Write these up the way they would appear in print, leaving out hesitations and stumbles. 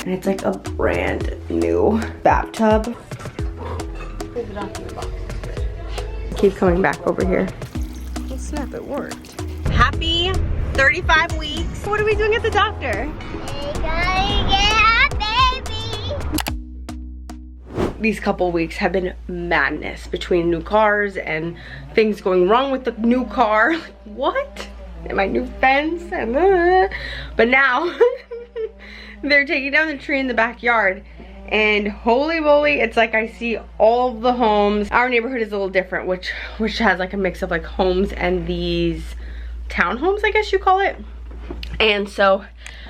And it's like a brand new bathtub. Keep coming back over here. Oh snap, it worked. Happy 35 weeks. What are we doing at the doctor? These couple weeks have been madness between new cars and things going wrong with the new car. What? And my new fence. But now they're taking down the tree in the backyard. And holy moly, it's like I see all the homes. Our neighborhood is a little different, which has like a mix of like homes and these townhomes, I guess you call it. And so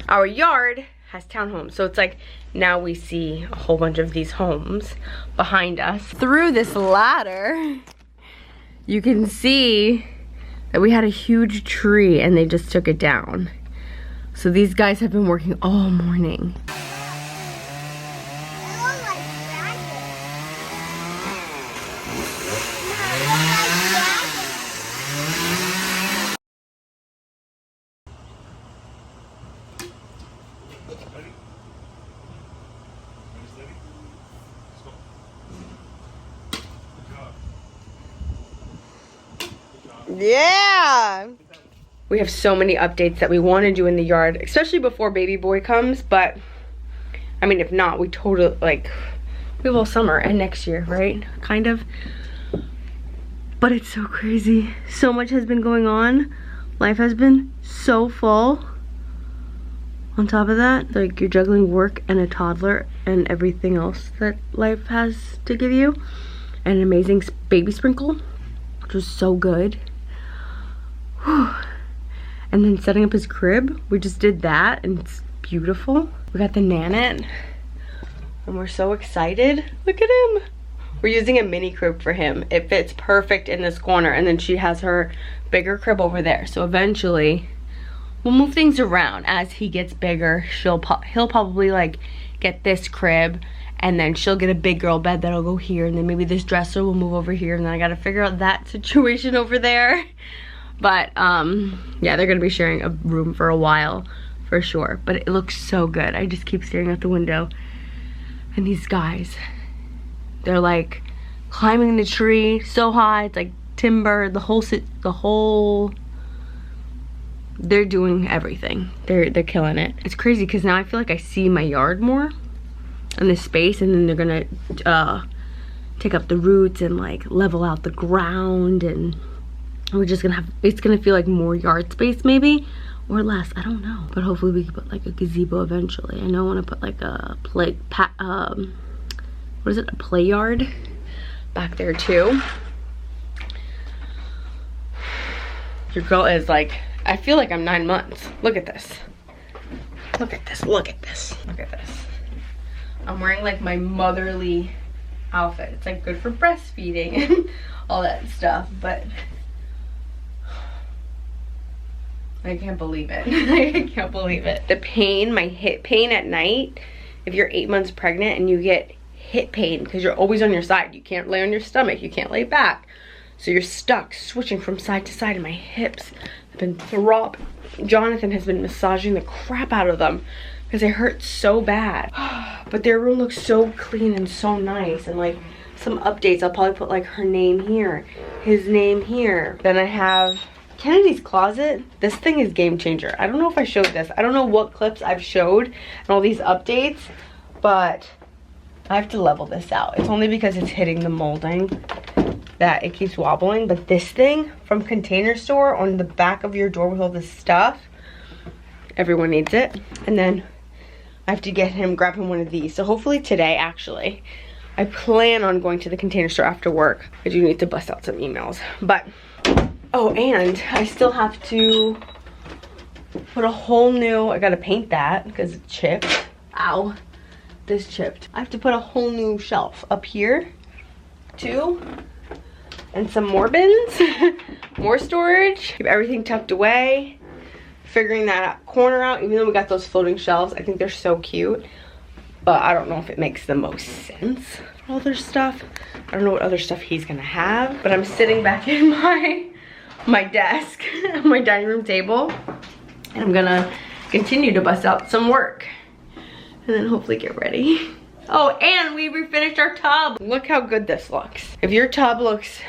our yard has townhomes. So it's like now we see a whole bunch of these homes behind us. Through this ladder, you can see that we had a huge tree and they just took it down. So these guys have been working all morning. Yeah! We have so many updates that we want to do in the yard, especially before baby boy comes, but I mean, if not, we totally, like, we have all summer and next year, right? Kind of. But it's so crazy. So much has been going on. Life has been so full. On top of that, like, you're juggling work and a toddler and everything else that life has to give you. And an amazing baby sprinkle, which was so good. And then setting up his crib, we just did that and it's beautiful. We got the Nanette and we're so excited. Look at him. We're using a mini crib for him. It fits perfect in this corner, and then she has her bigger crib over there. So eventually we'll move things around as he gets bigger. He'll probably like get this crib, and then she'll get a big girl bed that'll go here, and then maybe this dresser will move over here, and then I gotta figure out that situation over there. But yeah, they're gonna be sharing a room for a while for sure. But it looks so good. I just keep staring out the window, and these guys, they're like climbing the tree so high. It's like timber, the whole they're doing everything. They're killing it. It's crazy because now I feel like I see my yard more in this space, and then they're gonna take up the roots and like level out the ground, and we're just gonna have, it's gonna feel like more yard space maybe, or less, I don't know. But hopefully we can put like a gazebo eventually. I know I want to put like a what is it, a play yard back there too. Your girl is like, I feel like I'm 9 months. Look at this. Look at this, look at this, look at this. I'm wearing like my motherly outfit. It's like good for breastfeeding and all that stuff, but I can't believe it. I can't believe it. The pain, my hip pain at night, if you're 8 months pregnant and you get hip pain because you're always on your side. You can't lay on your stomach, you can't lay back. So you're stuck switching from side to side, and my hips have been throbbing. Jonathan has been massaging the crap out of them because they hurt so bad. But their room looks so clean and so nice, and like some updates, I'll probably put like her name here, his name here. Then I have Kennedy's closet. This thing is game changer. I don't know if I showed this. I don't know what clips I've showed and all these updates, but I have to level this out. It's only because it's hitting the molding that it keeps wobbling. But this thing from Container Store on the back of your door with all this stuff, everyone needs it. And then I have to grab him one of these. So hopefully today, actually, I plan on going to the Container Store after work. I do need to bust out some emails. But, oh, and I still have to put a whole new, I gotta paint that because it's chipped. Ow, this chipped. I have to put a whole new shelf up here too. And some more bins, more storage. Keep everything tucked away. Figuring that corner out, even though we got those floating shelves. I think they're so cute, but I don't know if it makes the most sense for all their stuff. I don't know what other stuff he's gonna have, but I'm sitting back in my desk, my dining room table, and I'm gonna continue to bust out some work. And then hopefully get ready. Oh, and we refinished our tub. Look how good this looks. If your tub looks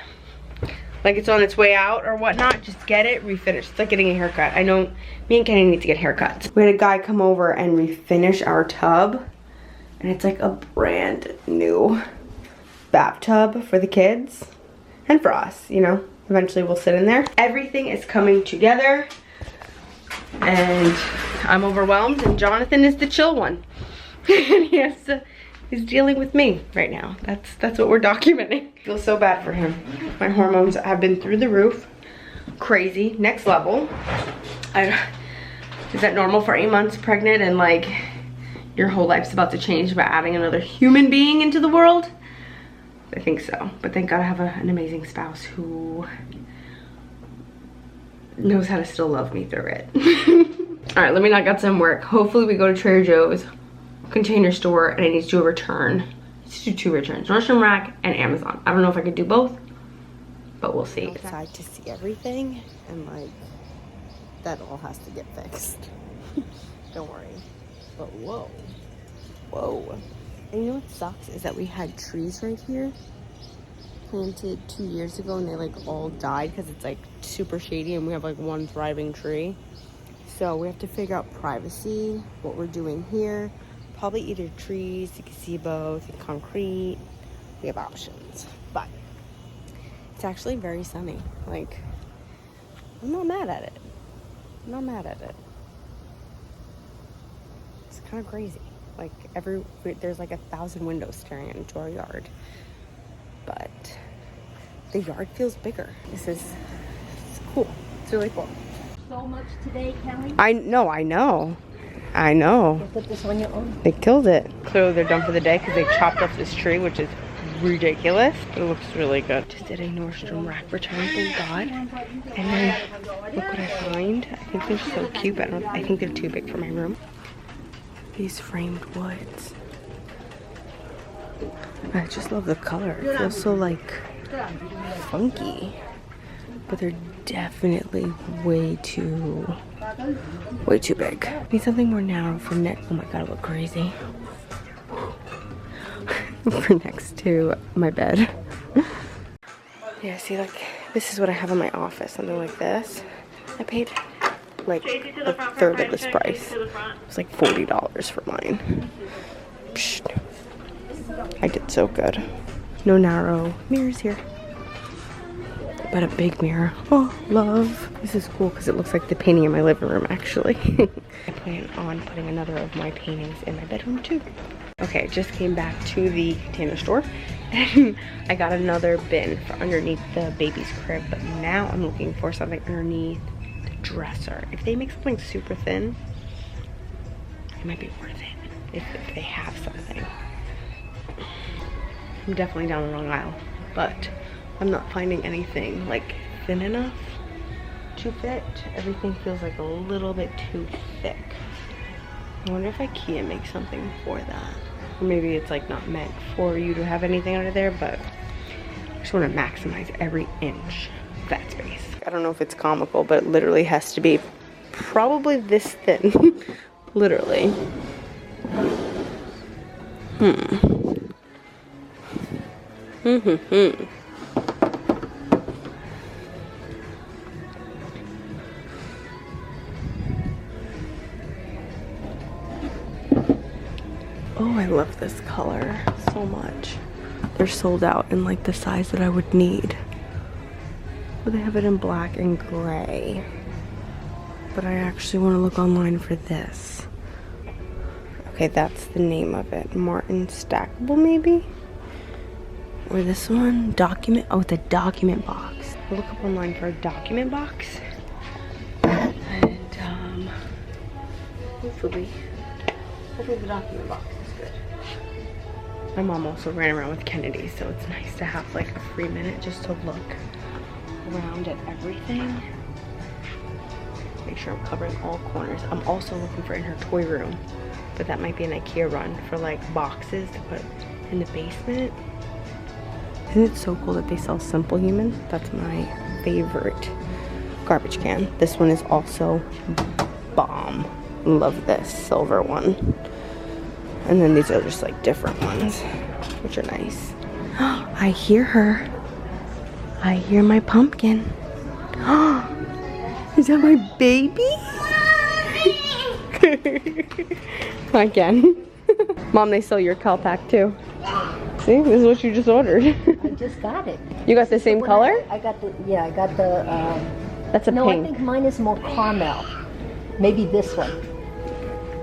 like it's on its way out or whatnot, just get it refinished. It's like getting a haircut. I know me and Kenny need to get haircuts. We had a guy come over and refinish our tub, and it's like a brand new bathtub for the kids and for us, you know. Eventually we'll sit in there. Everything is coming together and I'm overwhelmed, and Jonathan is the chill one. And he's dealing with me right now. That's what we're documenting. I feel so bad for him. My hormones have been through the roof. Crazy, next level. Is that normal for 8 months pregnant and like your whole life's about to change by adding another human being into the world? I think so, but thank God I have an amazing spouse who knows how to still love me through it. All right, let me knock out some work. Hopefully we go to Trader Joe's Container Store and I need to do a return. Let's do 2 returns, Nursery Rack and Amazon. I don't know if I could do both, but we'll see. Outside to see everything, and like that all has to get fixed. Don't worry. But whoa. And you know what sucks is that we had trees right here planted 2 years ago, and they like all died because it's like super shady and we have like one thriving tree. So we have to figure out privacy, what we're doing here. Probably either trees, the gazebo, the concrete. We have options, but it's actually very sunny. Like, I'm not mad at it. It's kind of crazy. Like there's like 1,000 windows staring into our yard, but the yard feels bigger. It's cool. It's really cool. So much today, Kelly. I know. You put this on your own. They killed it. Clearly they're done for the day because they chopped off this tree, which is ridiculous, but it looks really good. Just did a Nordstrom rack return, thank God. And then look what I find. I think they're so cute, but I think they're too big for my room. These framed woods. I just love the color. It feels so like funky, but they're definitely way too big. Need something more narrow for next. Oh my God, I look crazy. For next to my bed. Yeah, see, like this is what I have in my office. Something like this. I paid like a third of this price. It was like $40 for mine. Psst. I did so good. No narrow mirrors here, but a big mirror. Oh, love. This is cool because it looks like the painting in my living room, actually. I plan on putting another of my paintings in my bedroom too. Okay, just came back to the Container Store and I got another bin for underneath the baby's crib, but now I'm looking for something underneath the dresser. If they make something super thin, it might be worth it if they have something. I'm definitely down the wrong aisle, but I'm not finding anything like thin enough to fit. Everything feels like a little bit too thick. I wonder if IKEA makes something for that. Or maybe it's like not meant for you to have anything under there, but I just want to maximize every inch of that space. I don't know if it's comical, but it literally has to be probably this thin. Literally. Oh, I love this color so much. They're sold out in like the size that I would need. But they have it in black and gray. But I actually want to look online for this. Okay, that's the name of it. Martin Stackable, maybe? Or this one? Document? Oh, it's a document box. I'll look up online for a document box. And, hopefully the document box is good. My mom also ran around with Kennedy, so it's nice to have like a free minute just to look around at everything. Make sure I'm covering all corners. I'm also looking for in her toy room, but that might be an IKEA run for like boxes to put in the basement. Isn't it so cool that they sell Simple Human? That's my favorite garbage can. This one is also bomb. Love this silver one. And then these are just like different ones, which are nice. I hear her. I hear my pumpkin. Is that my baby? Again. Mom, they sell your Calpac too. See, this is what you just ordered. I just got it. You got the same color? I got the, yeah, I got the, That's a no, pink. I think mine is more caramel. Maybe this one.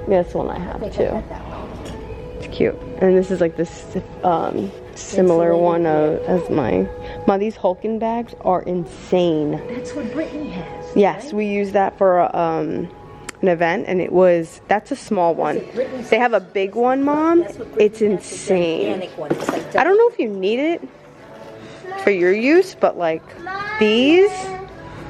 This one I I have think I too. got that one. It's cute. And this is like this similar one as mine. Ma, these Hulkin bags are insane. That's what Brittany has. Yes, right? we used that for an event, and that's a small one. They have a big one, Mom. That's what Brittany It's has, the insane. gigantic one. It's like I don't know if you need it for your use, but like these,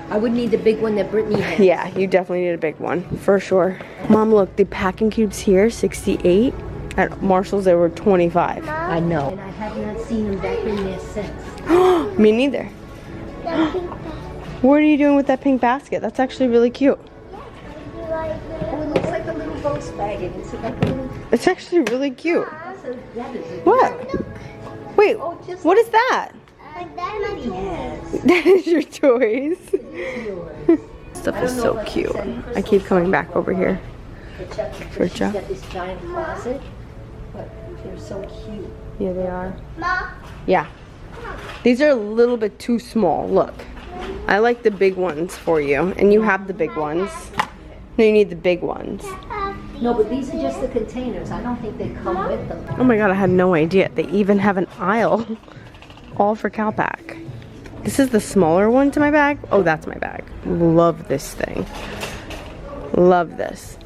I would need the big one that Brittany has. yeah, you definitely need a big one for sure. Mom, look, the packing cubes here, 68. At Marshall's, they were 25. I know. And I have not seen them back in there since. Me neither. What are you doing with that pink basket? That's actually really cute. Oh, it looks like a little Volkswagen. It's like a little. It's actually really cute. That is a What? Wait, Oh, just what is that? Brittany has. That is your toys. It's yours. Stuff I is don't know so if I cute. can send I keep coming back over here. For She's got this giant closet, but they're so cute. Yeah, they are. Yeah. These are a little bit too small. Look. I like the big ones for you. And you have the big ones. No, you need the big ones. No, but these are just the containers. I don't think they come with them. Oh my god, I had no idea. They even have an aisle. All for Calpac. This is the smaller one to my bag. Oh, that's my bag. Love this thing. Love this.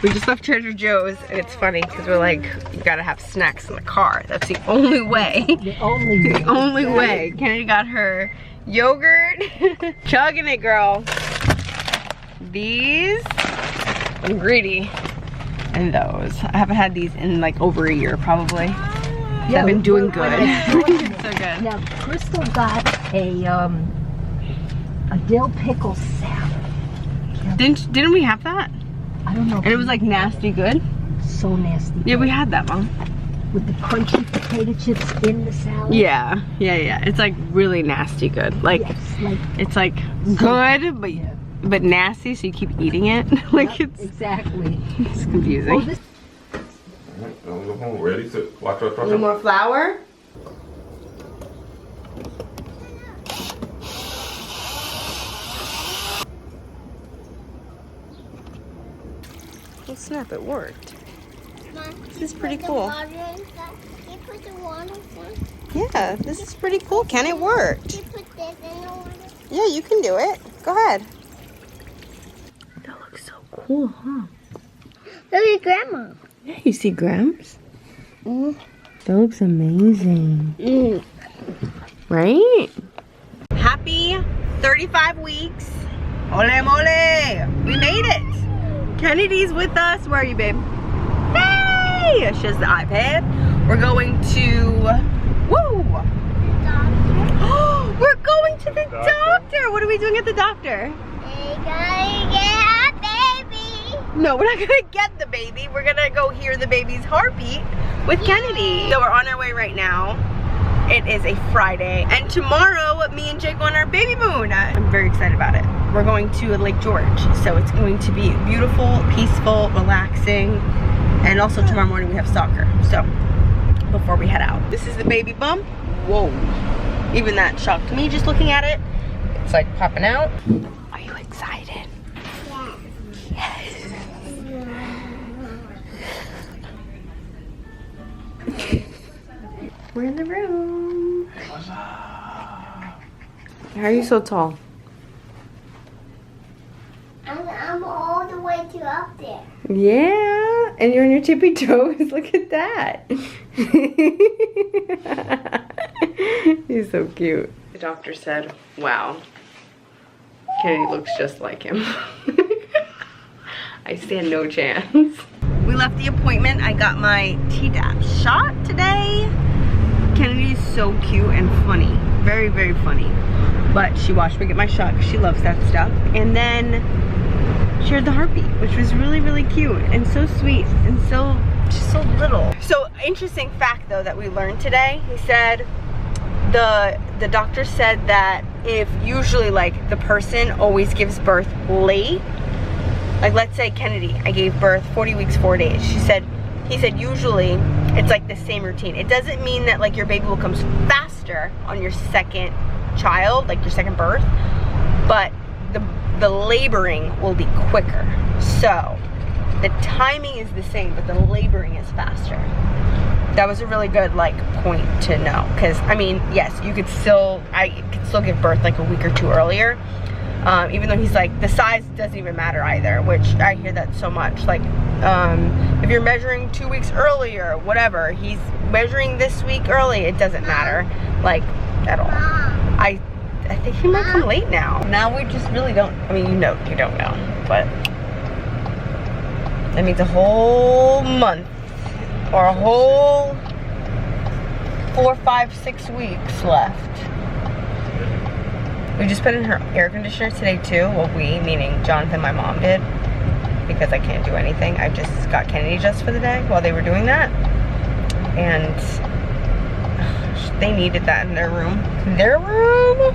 We just left Trader Joe's, and it's funny because we're like, you gotta have snacks in the car. That's the only way. The only way. The only way. Kennedy got her yogurt. Chugging it, girl. These. I'm greedy. And those. I haven't had these in like over a year, probably. Yeah, I've been doing good. so good. Now, Crystal got a dill pickle salad. Didn't we have that? I don't know. And it was like nasty good. So nasty. Yeah, we had that, Mom. With the crunchy potato chips in the salad. Yeah. It's like really nasty good. Like, Yes, like it's like good, but nasty, so you keep eating it. Like it's exactly. it's confusing. Oh, this Alright, now we go home. Ready? Sit. Watch. Any more flour? Oh snap, it worked. This is pretty cool. You put the water first. Yeah, this is pretty cool. Can it work? You put this in the water. Yeah, you can do it. Go ahead. That looks so cool, huh? Look at Grandma. Yeah, you see Grams? That looks amazing. Right? Happy 35 weeks. Ole mole. We made it. Kennedy's with us. Where are you, babe? Hey! She has the iPad. We're going to... Woo! Oh, we're going to the doctor. What are we doing at the doctor? We're gonna get a baby. No, we're not gonna get the baby. We're gonna go hear the baby's heartbeat with Kennedy. So we're on our way right now. It is a Friday. And tomorrow, me and Jake go on our baby moon. I'm very excited about it. We're going to Lake George. So it's going to be beautiful, peaceful, relaxing. And also tomorrow morning we have soccer. So before we head out. This is the baby bump. Whoa. Even that shocked me just looking at it. It's like popping out. Are you excited? Yes. We're in the room. How are you so tall? I'm all the way to up there. Yeah, and you're on your tippy toes. Look at that. He's so cute. The doctor said, wow, Kennedy looks just like him. I stand no chance. We left the appointment. I got my Tdap shot today. Kennedy's so cute and funny. Very, very funny. But she watched me get my shot because she loves that stuff. And then she heard the heartbeat, which was really, really cute and so sweet and so, just so little. So interesting fact though that we learned today, he said the doctor said that if usually like the person always gives birth late, like let's say Kennedy, I gave birth 40 weeks, 4 days. He said usually it's like the same routine. It doesn't mean that like your baby will come faster on your second child, like your second birth, but the laboring will be quicker. So the timing is the same, but the laboring is faster. That was a really good like point to know, because I mean, yes, I could still give birth like a week or two earlier, even though he's like, the size doesn't even matter either, which I hear that so much. Like if you're measuring 2 weeks earlier, whatever, he's measuring this week early, it doesn't matter like at all. I think he might come late now. Now we just really don't, I mean, you don't know, but that means a whole month or a whole 4, 5, 6 weeks left. We just put in her air conditioner today too. Well, we, meaning Jonathan, my mom did, because I can't do anything. I just got Kennedy dressed for the day while they were doing that. And they needed that in their room. Their room?